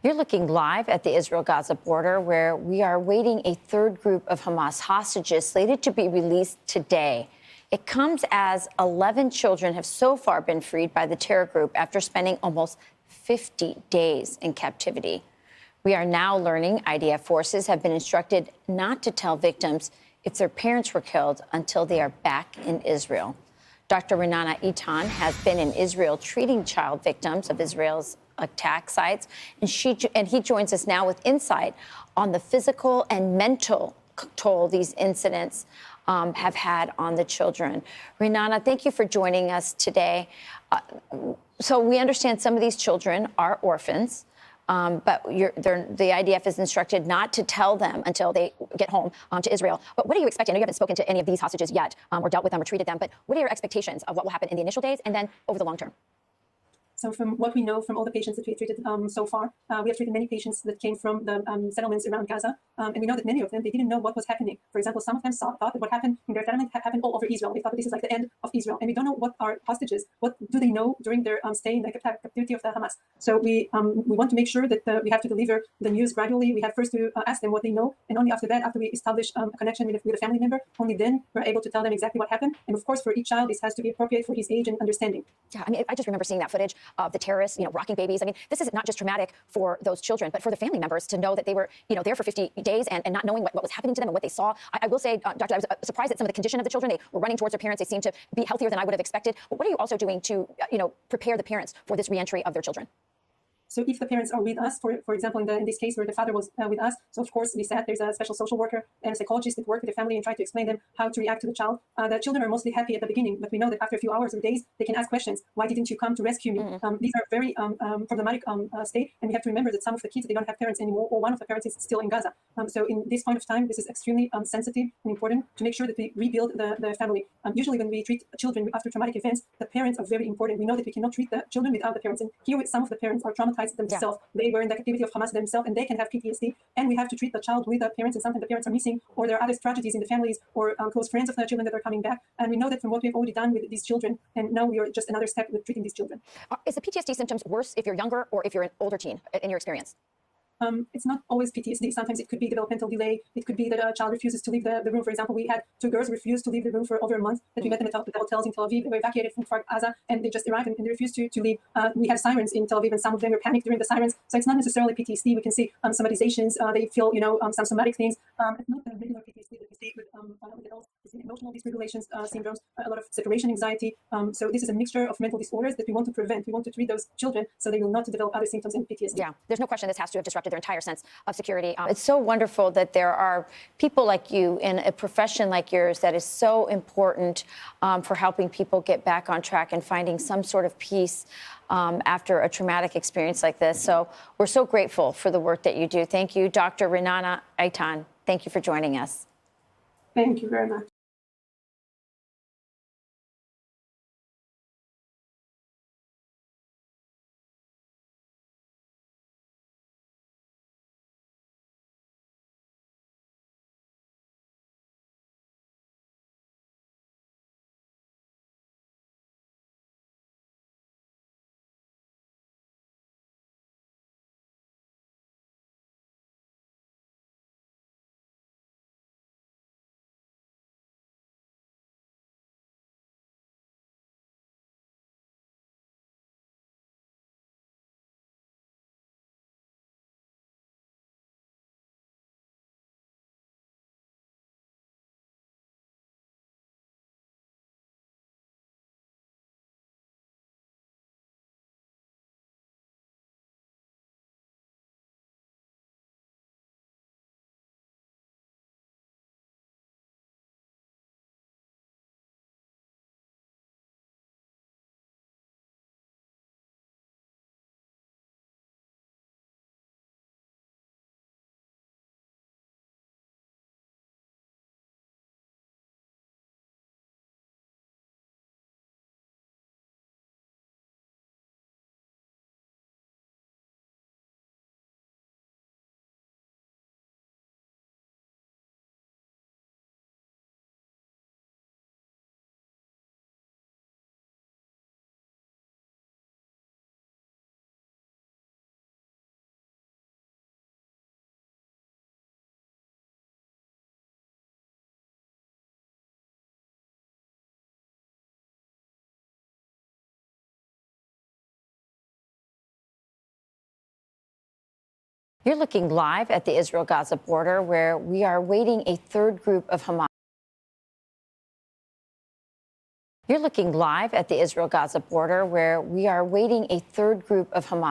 You're looking live at the Israel-Gaza border, where we are awaiting a third group of Hamas hostages slated to be released today. It comes as 11 children have so far been freed by the terror group after spending almost 50 days in captivity. We are now learning IDF forces have been instructed not to tell victims if their parents were killed until they are back in Israel. Dr. Ra'anana Eitan has been in Israel treating child victims of Israel's attack sites, and he joins us now with insight on the physical and mental toll these incidents have had on the children. Ra'anana, thank you for joining us today. So we understand some of these children are orphans. But the IDF is instructed not to tell them until they get home to Israel. But what are you expecting? I know you haven't spoken to any of these hostages yet or dealt with them or treated them, but what are your expectations of what will happen in the initial days and then over the long term? So from what we know from all the patients that we've treated so far, we have treated many patients that came from the settlements around Gaza. And we know that many of them, they didn't know what was happening. For example, some of them thought that what happened in their settlement happened all over Israel. They thought that this is like the end of Israel. And we don't know what are hostages. What do they know during their stay in the captivity of the Hamas? So we want to make sure that we have to deliver the news gradually. We have first to ask them what they know. And only after that, after we establish a connection with a family member, only then we're able to tell them exactly what happened. And of course, for each child, this has to be appropriate for his age and understanding. Yeah, I mean, I just remember seeing that footage of the terrorists, rocking babies. I mean, this is not just traumatic for those children, but for the family members to know that they were, there for 50 days and not knowing what was happening to them and what they saw. I will say, Doctor, I was surprised at some of the condition of the children. They were running towards their parents. They seemed to be healthier than I would have expected. But what are you also doing to, prepare the parents for this reentry of their children? So if the parents are with us, for example, in this case where the father was with us, so of course we said there's a special social worker and a psychologist that work with the family and try to explain them how to react to the child. The children are mostly happy at the beginning, but we know that after a few hours or days, they can ask questions. Why didn't you come to rescue me? These are very problematic state, and we have to remember that some of the kids, they don't have parents anymore, or one of the parents is still in Gaza. So in this point of time, this is extremely sensitive and important to make sure that we rebuild the family. Usually when we treat children after traumatic events, the parents are very important. We know that we cannot treat the children without the parents, and here some of the parents are traumatized themselves. Yeah. They were in the captivity of Hamas themselves, and they can have PTSD. And we have to treat the child with the parents, and sometimes the parents are missing, or there are other tragedies in the families, or close friends of the children that are coming back. And we know that from what we've already done with these children, and now we are just another step with treating these children. Is the PTSD symptoms worse if you're younger or if you're an older teen, in your experience? It's not always PTSD. Sometimes it could be developmental delay. It could be that a child refuses to leave the room. For example, we had 2 girls refuse to leave the room for over a month that we met them at the hotels in Tel Aviv. They were evacuated from Kfar Aza, and they just arrived and they refused to leave. We had sirens in Tel Aviv, and some of them were panicked during the sirens. So it's not necessarily PTSD. We can see somatizations. They feel, some somatic things. It's not the regular PTSD that we see with adults. It's emotional dysregulations syndromes, a lot of separation anxiety. So this is a mixture of mental disorders that we want to prevent. We want to treat those children so they will not develop other symptoms in PTSD. Yeah, there's no question this has to have disrupted their entire sense of security. It's so wonderful that there are people like you in a profession like yours that is so important for helping people get back on track and finding some sort of peace after a traumatic experience like this. So we're so grateful for the work that you do. Thank you, Dr. Ra'anana Eitan. Thank you for joining us. Thank you very much. You're looking live at the Israel-Gaza border, where we are waiting a third group of Hamas. You're looking live at the Israel-Gaza border, where we are waiting a third group of Hamas